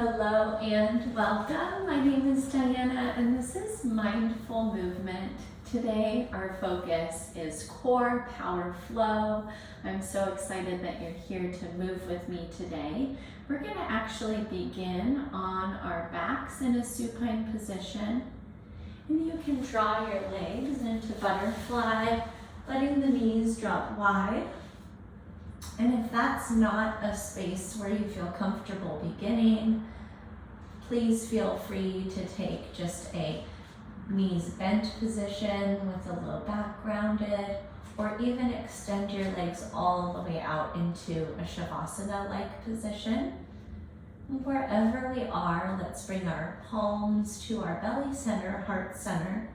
Hello and welcome. My name is Diana and this is Mindful Movement. Today our focus is core power flow. I'm so excited that you're here to move with me today. We're going to actually begin on our backs in a supine position. And you can draw your legs into butterfly, letting the knees drop wide. And if that's not a space where you feel comfortable beginning, please feel free to take just a knees bent position with the low back grounded, or even extend your legs all the way out into a Shavasana-like position. Wherever we are, let's bring our palms to our belly center, heart center,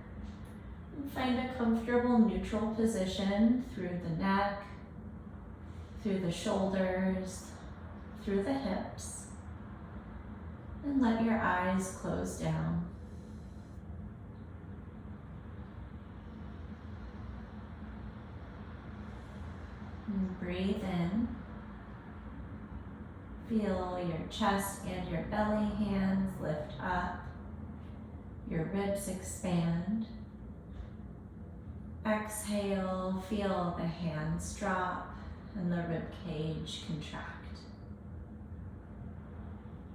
and find a comfortable neutral position through the neck, through the shoulders, through the hips, and let your eyes close down. And breathe in. Feel your chest and your belly hands lift up, your ribs expand. Exhale, feel the hands drop and the rib cage contract.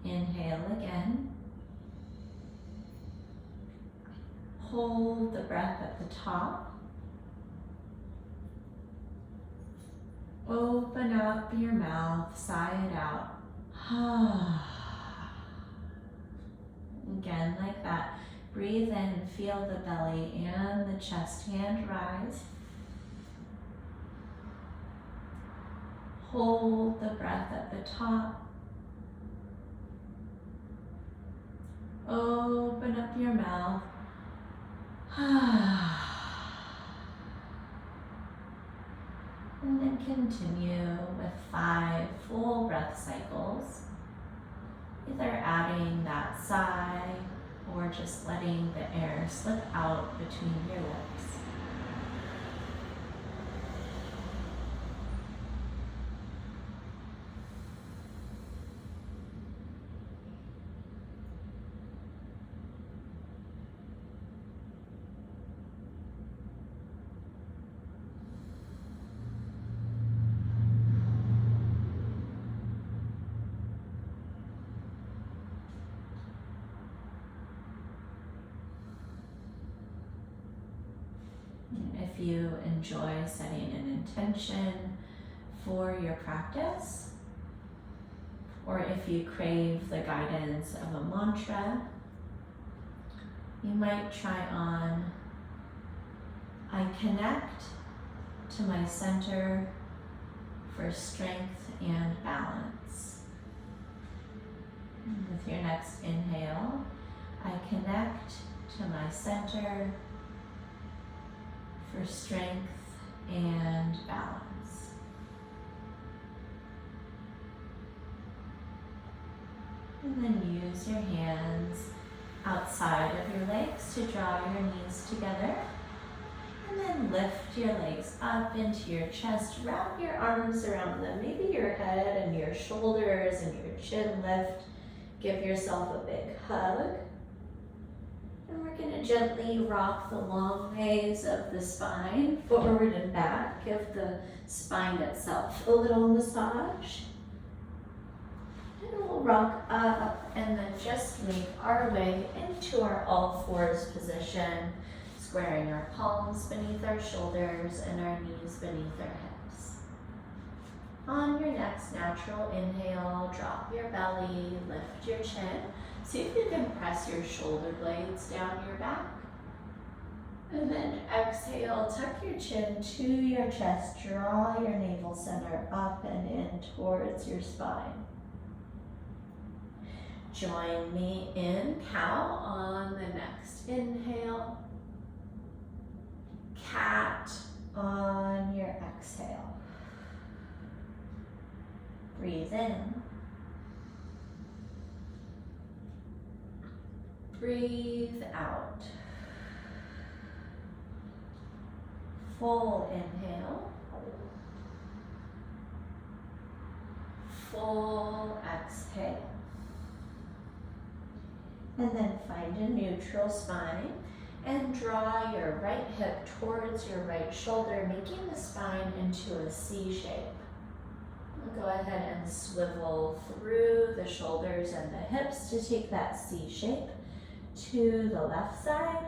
Inhale again. Hold the breath at the top. Open up your mouth, sigh it out. Again, like that. Breathe in, feel the belly and the chest hand rise. Hold the breath at the top. Open up your mouth. And then continue with 5 full breath cycles, either adding that sigh or just letting the air slip out between your lips. If you enjoy setting an intention for your practice, or if you crave the guidance of a mantra, you might try on, I connect to my center for strength and balance. And with your next inhale, I connect to my center for strength and balance. And then use your hands outside of your legs to draw your knees together. And then lift your legs up into your chest. Wrap your arms around them. Maybe your head and your shoulders and your chin lift. Give yourself a big hug. And we're going to gently rock the long ways of the spine forward and back. Give the spine itself a little massage. And we'll rock up and then just make our way into our all fours position, squaring our palms beneath our shoulders and our knees beneath our hips. On your next natural inhale, drop your belly, lift your chin. See if you can press your shoulder blades down your back. And then exhale, tuck your chin to your chest, draw your navel center up and in towards your spine. Join me in cow on the next inhale. Cat on your exhale. Breathe in. Breathe out. Full inhale. Full exhale. And then find a neutral spine and draw your right hip towards your right shoulder, making the spine into a C shape. Go ahead and swivel through the shoulders and the hips to take that C shape to the left side.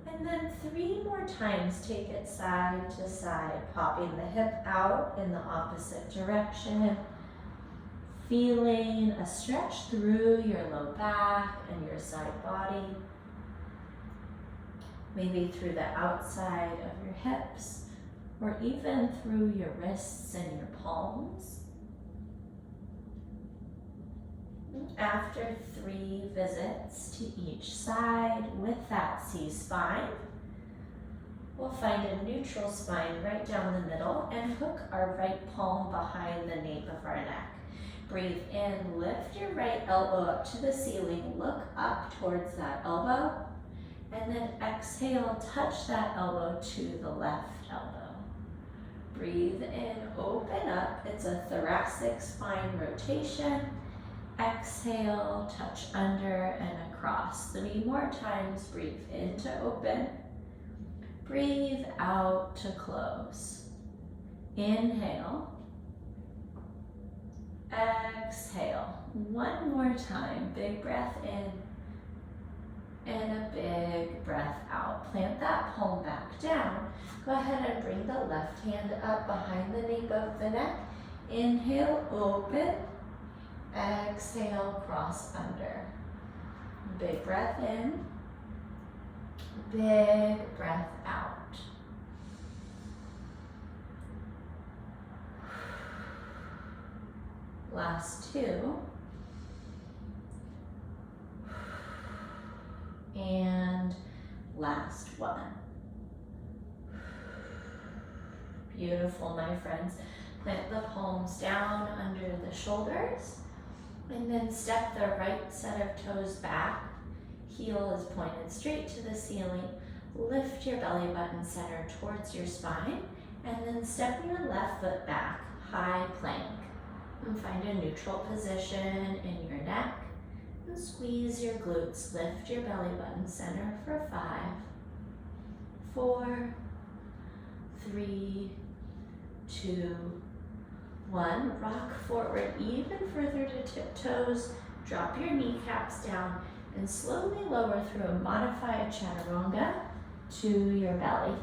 And then 3 more times, take it side to side, popping the hip out in the opposite direction, feeling a stretch through your low back and your side body, maybe through the outside of your hips, or even through your wrists and your palms. After 3 visits to each side with that C spine, we'll find a neutral spine right down the middle and hook our right palm behind the nape of our neck. Breathe in, lift your right elbow up to the ceiling, look up towards that elbow, and then exhale, touch that elbow to the left elbow. Breathe in, open up, it's a thoracic spine rotation. Exhale, touch under and across. 3 more times, breathe in to open. Breathe out to close. Inhale. Exhale. 1 more time, big breath in and a big breath out. Plant that palm back down. Go ahead and bring the left hand up behind the nape of the neck. Inhale, open. Exhale, cross under. Big breath in, big breath out. Last 2. And last 1. Beautiful, my friends. Plant the palms down under the shoulders. And then step the right set of toes back. Heel is pointed straight to the ceiling. Lift your belly button center towards your spine. And then step your left foot back, high plank. And find a neutral position in your neck. And squeeze your glutes. Lift your belly button center for 5, 4, 3, 2, 1, rock forward even further to tiptoes, drop your kneecaps down, and slowly lower through a modified chaturanga to your belly.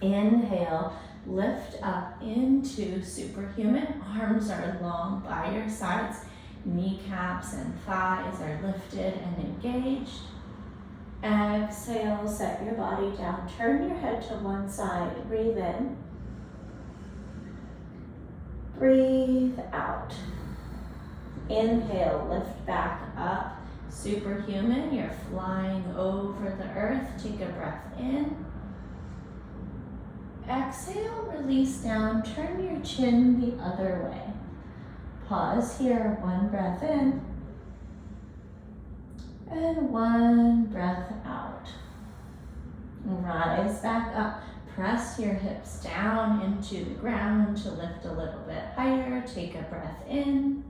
Inhale, lift up into superhuman. Arms are long by your sides, kneecaps and thighs are lifted and engaged. Exhale, set your body down, turn your head to one side, breathe in. Breathe out. Inhale, lift back up. Superhuman, you're flying over the earth. Take a breath in. Exhale, release down. Turn your chin the other way. Pause here. 1 breath in. And 1 breath out. Rise back up. Press your hips down into the ground to lift a little bit higher. Take a breath in.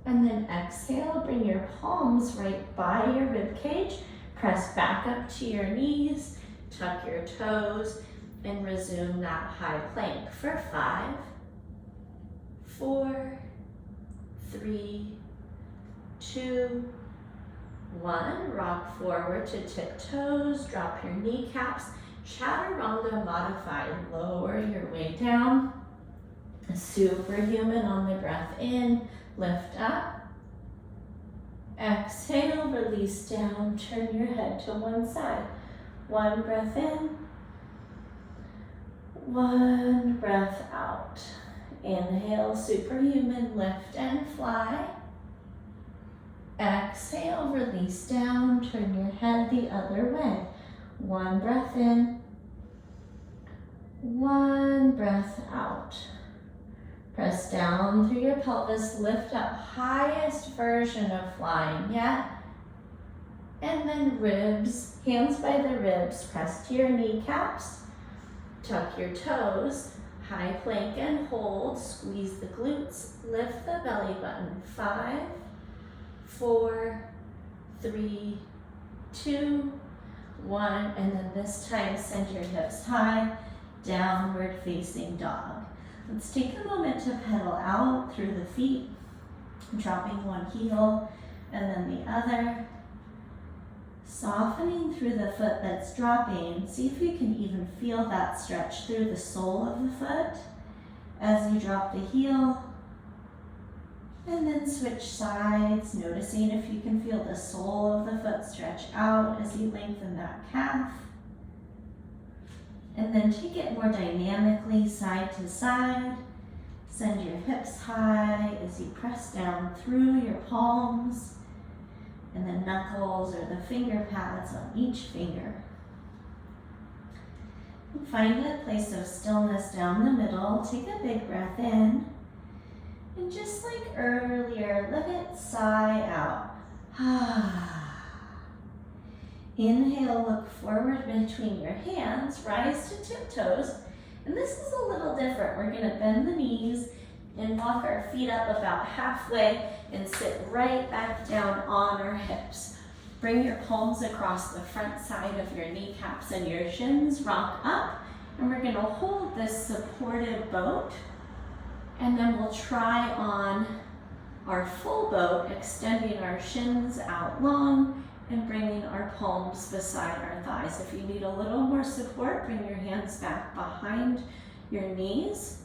And then exhale, bring your palms right by your rib cage. Press back up to your knees. Tuck your toes and resume that high plank for 5, 4, 3, 2, 1. Rock forward to tiptoes. Drop your kneecaps. Chaturanga modified, lower your way down. Superhuman on the breath in, lift up. Exhale, release down, turn your head to one side. 1 breath in, 1 breath out. Inhale, superhuman, lift and fly. Exhale, release down, turn your head the other way. 1 breath in, 1 breath out. Press down through your pelvis, lift up, highest version of flying yet. And then ribs, hands by the ribs, press to your kneecaps, tuck your toes, high plank and hold, squeeze the glutes, lift the belly button. 5, 4, 3, 2, 1, and then this time send your hips high, downward facing dog. Let's take a moment to pedal out through the feet, dropping one heel and then the other. Softening through the foot that's dropping. See if you can even feel that stretch through the sole of the foot as you drop the heel. And then switch sides, noticing if you can feel the sole of the foot stretch out as you lengthen that calf. And then take it more dynamically side to side. Send your hips high as you press down through your palms and the knuckles or the finger pads on each finger. And find a place of stillness down the middle. Take a big breath in. And just like earlier, let it sigh out. Inhale, look forward between your hands, rise to tiptoes. And this is a little different. We're gonna bend the knees and walk our feet up about halfway and sit right back down on our hips. Bring your palms across the front side of your kneecaps and your shins, rock up. And we're gonna hold this supported boat. And then we'll try on our full boat, extending our shins out long and bringing our palms beside our thighs. If you need a little more support, bring your hands back behind your knees.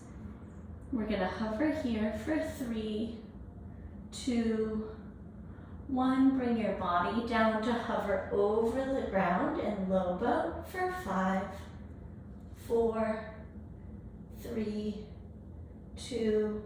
We're gonna hover here for 3, 2, 1. Bring your body down to hover over the ground in low boat for 5, 4, 3, 2,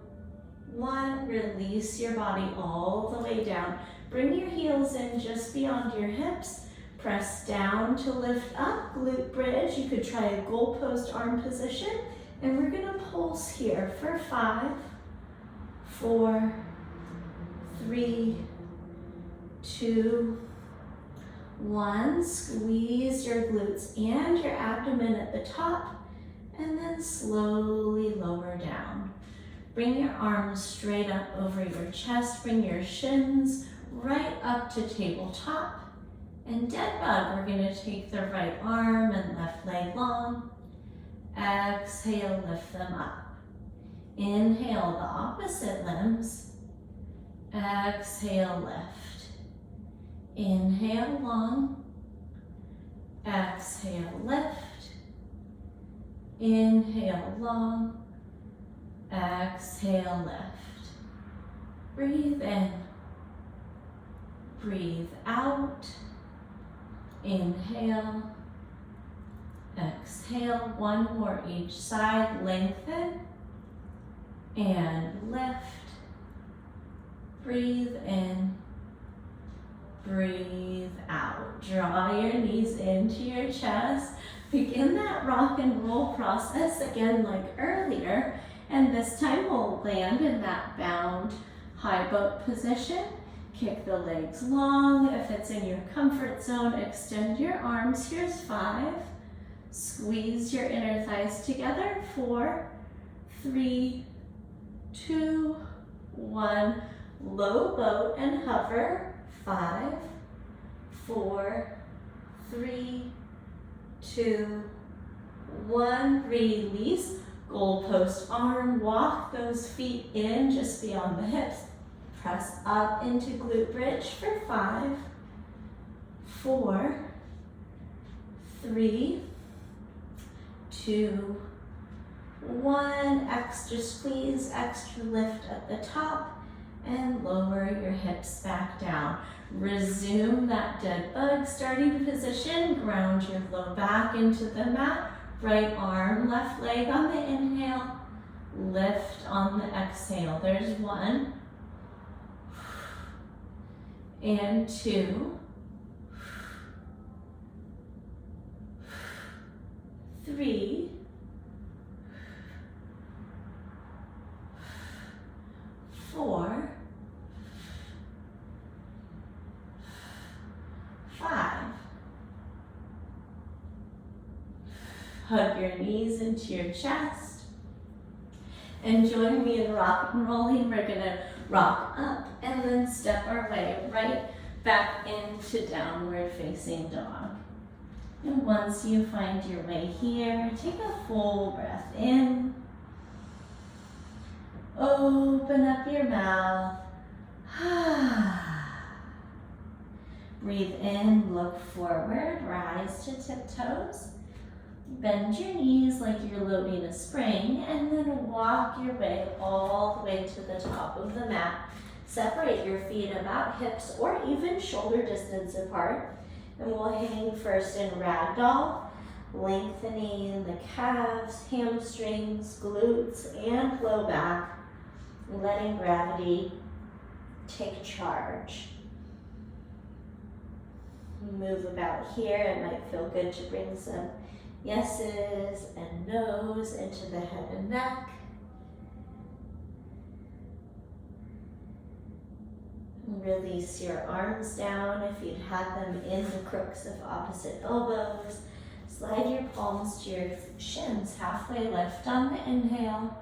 1. Release your body all the way down. Bring your heels in just beyond your hips. Press down to lift up, glute bridge. You could try a goalpost arm position. And we're gonna pulse here for 5, 4, 3, 2, 1. Squeeze your glutes and your abdomen at the top, and then slowly lower down. Bring your arms straight up over your chest. Bring your shins right up to tabletop. And dead bug, we're gonna take the right arm and left leg long. Exhale, lift them up. Inhale, the opposite limbs. Exhale, lift. Inhale, long. Exhale, lift. Inhale, long. Exhale, lift. Breathe in. Breathe out. Inhale. Exhale, one more each side. Lengthen and lift. Breathe in. Breathe out. Draw your knees into your chest. Begin that rock and roll process again like earlier. And this time we'll land in that bound high boat position. Kick the legs long. If it's in your comfort zone, extend your arms. Here's 5. Squeeze your inner thighs together. 4, 3, 2, 1. Low boat and hover. 5, 4, 3, 2, 1. Release. Goalpost arm. Walk those feet in just beyond the hips. Press up into glute bridge for 5, 4, 3, 2, 1. Extra squeeze, extra lift at the top, and lower your hips back down. Resume that dead bug starting position. Ground your low back into the mat. Right arm, left leg on the inhale. Lift on the exhale. There's 1. And 2, 3, 4, 5. Hug your knees into your chest. And join me in rock and rolling. We're gonna rock up and And then step our way right back into downward facing dog. And once you find your way here, take a full breath in. Open up your mouth. Breathe in, look forward, rise to tiptoes. Bend your knees like you're loading a spring, and then walk your way all the way to the top of the mat. Separate your feet about hips or even shoulder distance apart. And we'll hang first in ragdoll, lengthening the calves, hamstrings, glutes, and low back, letting gravity take charge. Move about here. It might feel good to bring some yeses and nos into the head and neck. Release your arms down if you'd had them in the crooks of opposite elbows. Slide your palms to your shins, halfway lift on the inhale.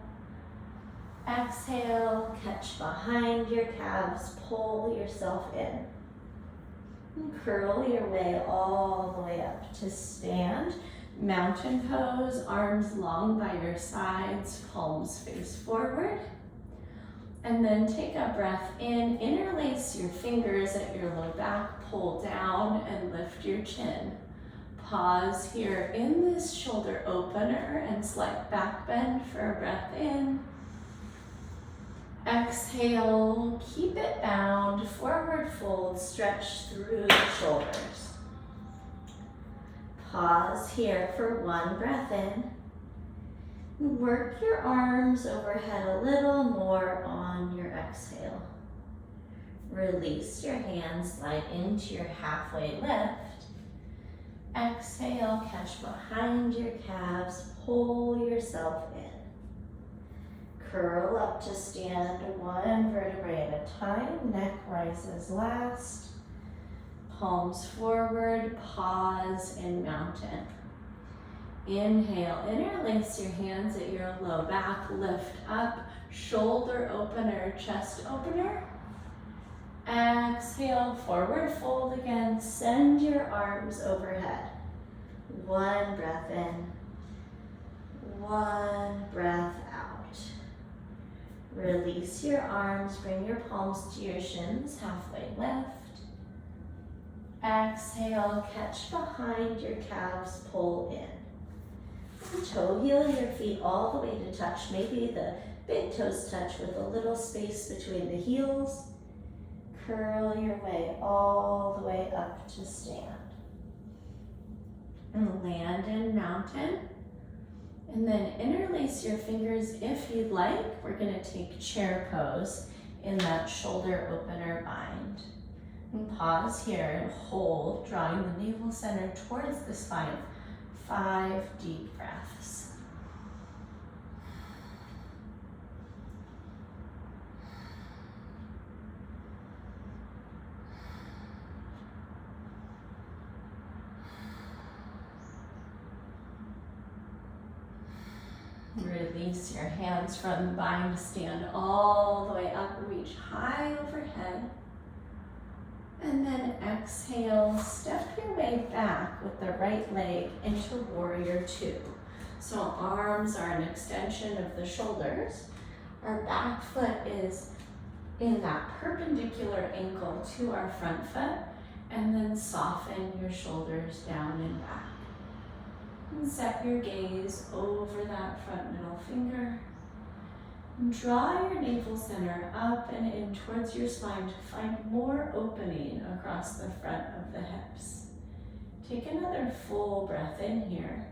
Exhale, catch behind your calves, pull yourself in. And curl your way all the way up to stand. Mountain pose, arms long by your sides, palms face forward. And then take a breath in, interlace your fingers at your low back, pull down and lift your chin. Pause here in this shoulder opener and slight back bend for a breath in. Exhale, keep it bound, forward fold, stretch through the shoulders. Pause here for one breath in. Work your arms overhead a little more on your exhale. Release your hands, slide into your halfway lift. Exhale, catch behind your calves, pull yourself in. Curl up to stand, one vertebrae at a time, neck rises last. Palms forward, pause in mountain. Inhale, interlace your hands at your low back, lift up, shoulder opener, chest opener. Exhale, forward fold again, send your arms overhead. One breath in, one breath out. Release your arms, bring your palms to your shins, halfway lift. Exhale, catch behind your calves, pull in. Toe heel your feet all the way to touch. Maybe the big toes touch with a little space between the heels. Curl your way all the way up to stand. And land in mountain. And then interlace your fingers if you'd like. We're going to take chair pose in that shoulder opener bind. And pause here and hold, drawing the navel center towards the spine. 5 deep breaths. Release your hands from the bind, stand all the way up, reach high overhead. And then exhale, step your way back with the right leg into warrior two. So arms are an extension of the shoulders. Our back foot is in that perpendicular ankle to our front foot, and then soften your shoulders down and back. And set your gaze over that front middle finger. Draw your navel center up and in towards your spine to find more opening across the front of the hips. Take another full breath in here.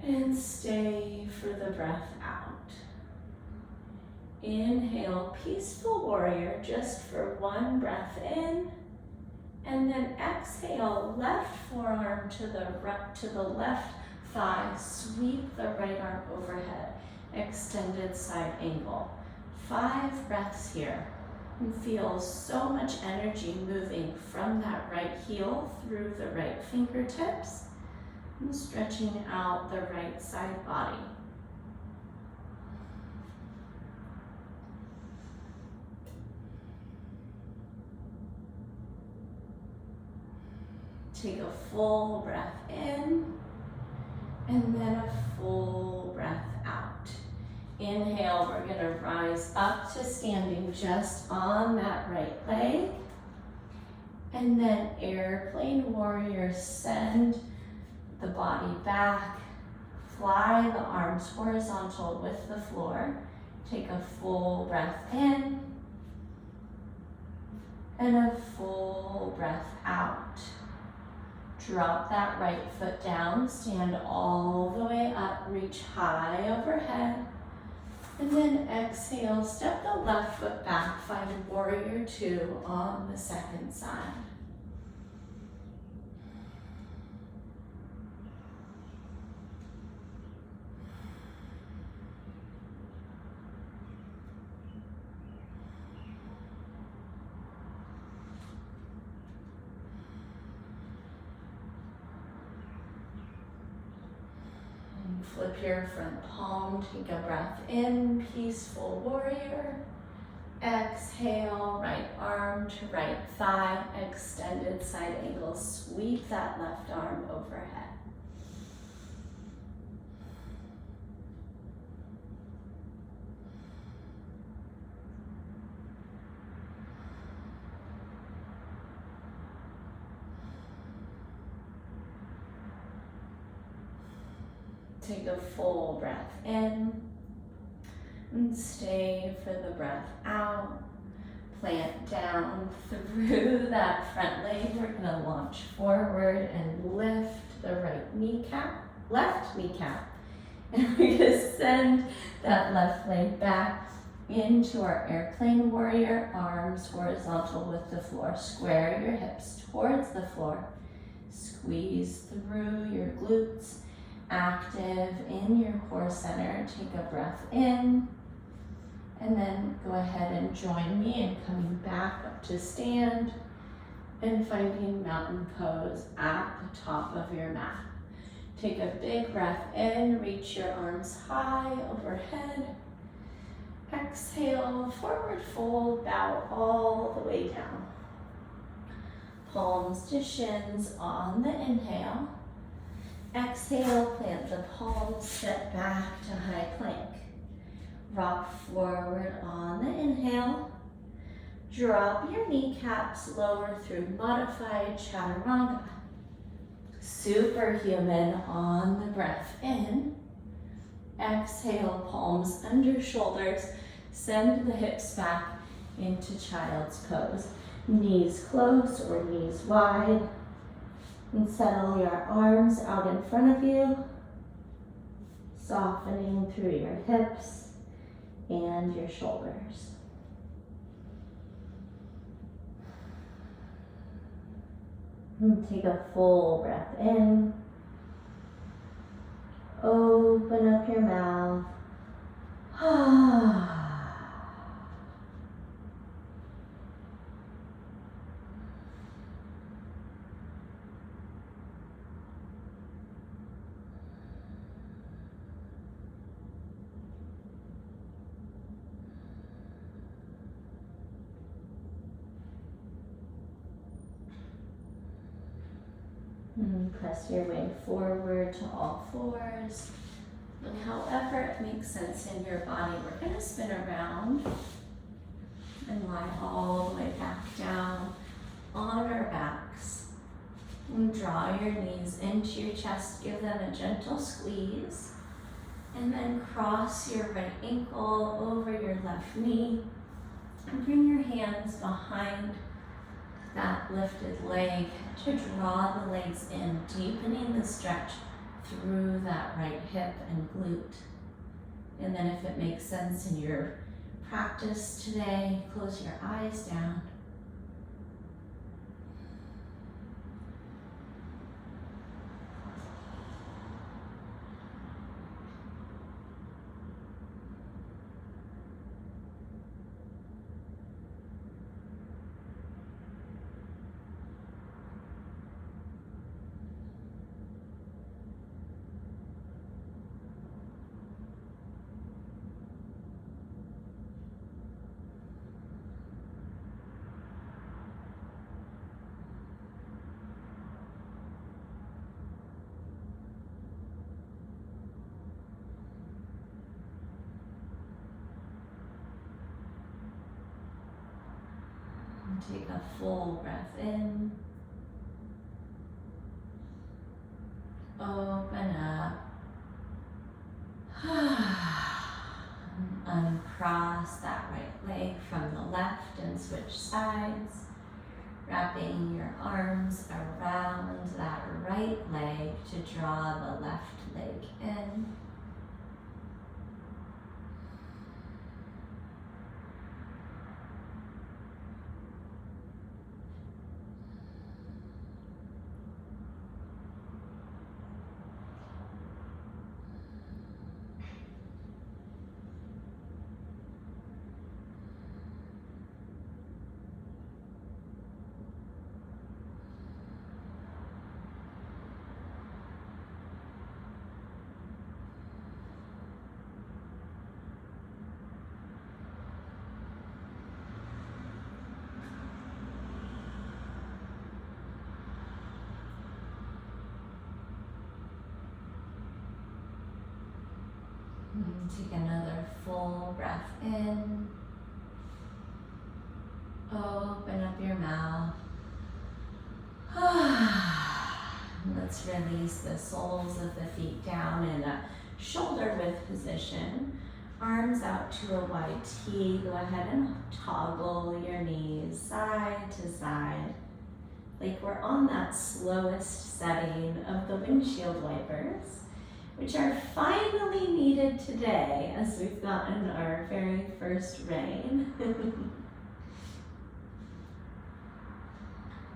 And stay for the breath out. Inhale, peaceful warrior, just for one breath in. And then exhale, left forearm to the left thigh, sweep the right arm overhead. Extended side angle. 5 breaths here. And feel so much energy moving from that right heel through the right fingertips and stretching out the right side body. take a full breath in and then a full breath out. Inhale, we're gonna rise up to standing just on that right leg. And then airplane warrior, send the body back, fly the arms horizontal with the floor. Take a full breath in and a full breath out. Drop that right foot down, stand all the way up, reach high overhead. And then exhale, step the left foot back, find warrior two on the second side. Flip your front palm, take a breath in, peaceful warrior. Exhale, right arm to right thigh, extended side angle, sweep that left arm overhead. Take a full breath in and stay for the breath out. Plant down through that front leg. We're gonna launch forward and lift the right kneecap, left kneecap. And we're gonna send that left leg back into our airplane warrior, arms horizontal with the floor. Square your hips towards the floor. Squeeze through your glutes. Active in your core center. Take a breath in and then go ahead and join me in coming back up to stand and finding mountain pose at the top of your mat. Take a big breath in, reach your arms high overhead. Exhale, forward fold, bow all the way down. Palms to shins on the inhale. Exhale, plant the palms, step back to high plank. Rock forward on the inhale. Drop your kneecaps lower through modified chaturanga. Superhuman on the breath in. Exhale, palms under shoulders. Send the hips back into child's pose. Knees close or knees wide. And settle your arms out in front of you, softening through your hips and your shoulders. And take a full breath in. Open up your mouth. And press your way forward to all fours. And however it makes sense in your body, we're going to spin around and lie all the way back down on our backs. And draw your knees into your chest, give them a gentle squeeze. And then cross your right ankle over your left knee. And bring your hands behind that lifted leg to draw the legs in, deepening the stretch through that right hip and glute. And then if it makes sense in your practice today, close your eyes down. Take a full breath in. Open up. Uncross that right leg from the left and switch sides. Wrapping your arms around that right leg to draw the left leg in. Take another full breath in. Open up your mouth. Let's release the soles of the feet down in a shoulder width position. Arms out to a wide T. Go ahead and toggle your knees side to side, like we're on that slowest setting of the windshield wipers, which are finally needed today as we've gotten our very first rain.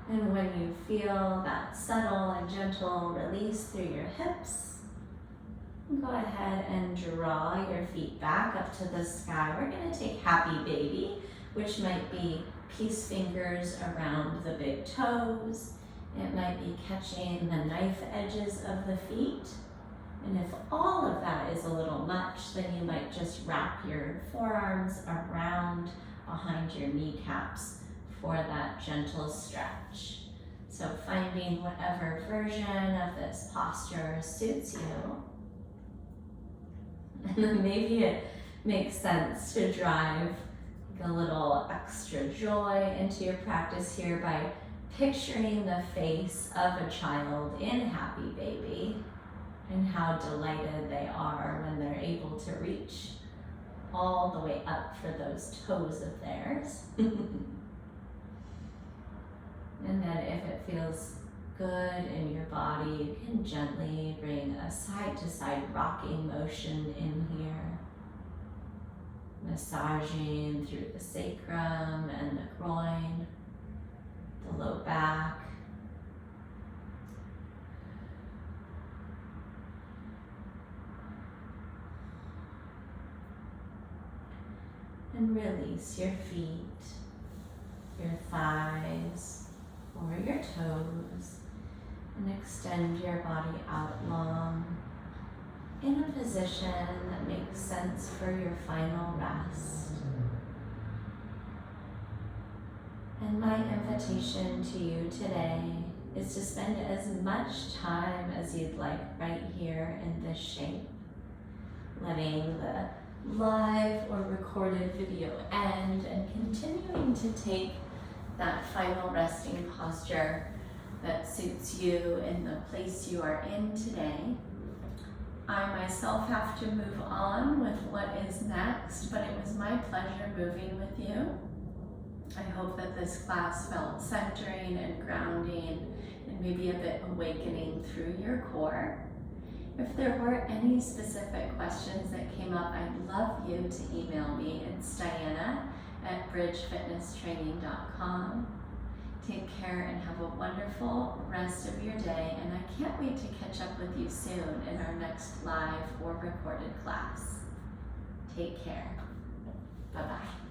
And when you feel that subtle and gentle release through your hips, go ahead and draw your feet back up to the sky. We're going to take happy baby, which might be peace fingers around the big toes. It might be catching the knife edges of the feet. And if all of that is a little much, then you might just wrap your forearms around behind your kneecaps for that gentle stretch. So finding whatever version of this posture suits you. And then maybe it makes sense to drive a little extra joy into your practice here by picturing the face of a child in happy baby, and how delighted they are when they're able to reach all the way up for those toes of theirs. And then if it feels good in your body, you can gently bring a side-to-side rocking motion in here, massaging through the sacrum and the groin, the low back. And release your feet, your thighs, or your toes, and extend your body out long in a position that makes sense for your final rest. And my invitation to you today is to spend as much time as you'd like right here in this shape, letting the live or recorded video end and continuing to take that final resting posture that suits you in the place you are in today. I myself have to move on with what is next, but it was my pleasure moving with you. I hope that this class felt centering and grounding and maybe a bit awakening through your core. If there were any specific questions that came up, I'd love you to email me. It's Diana@bridgefitnesstraining.com. Take care and have a wonderful rest of your day, and I can't wait to catch up with you soon in our next live or recorded class. Take care. Bye-bye.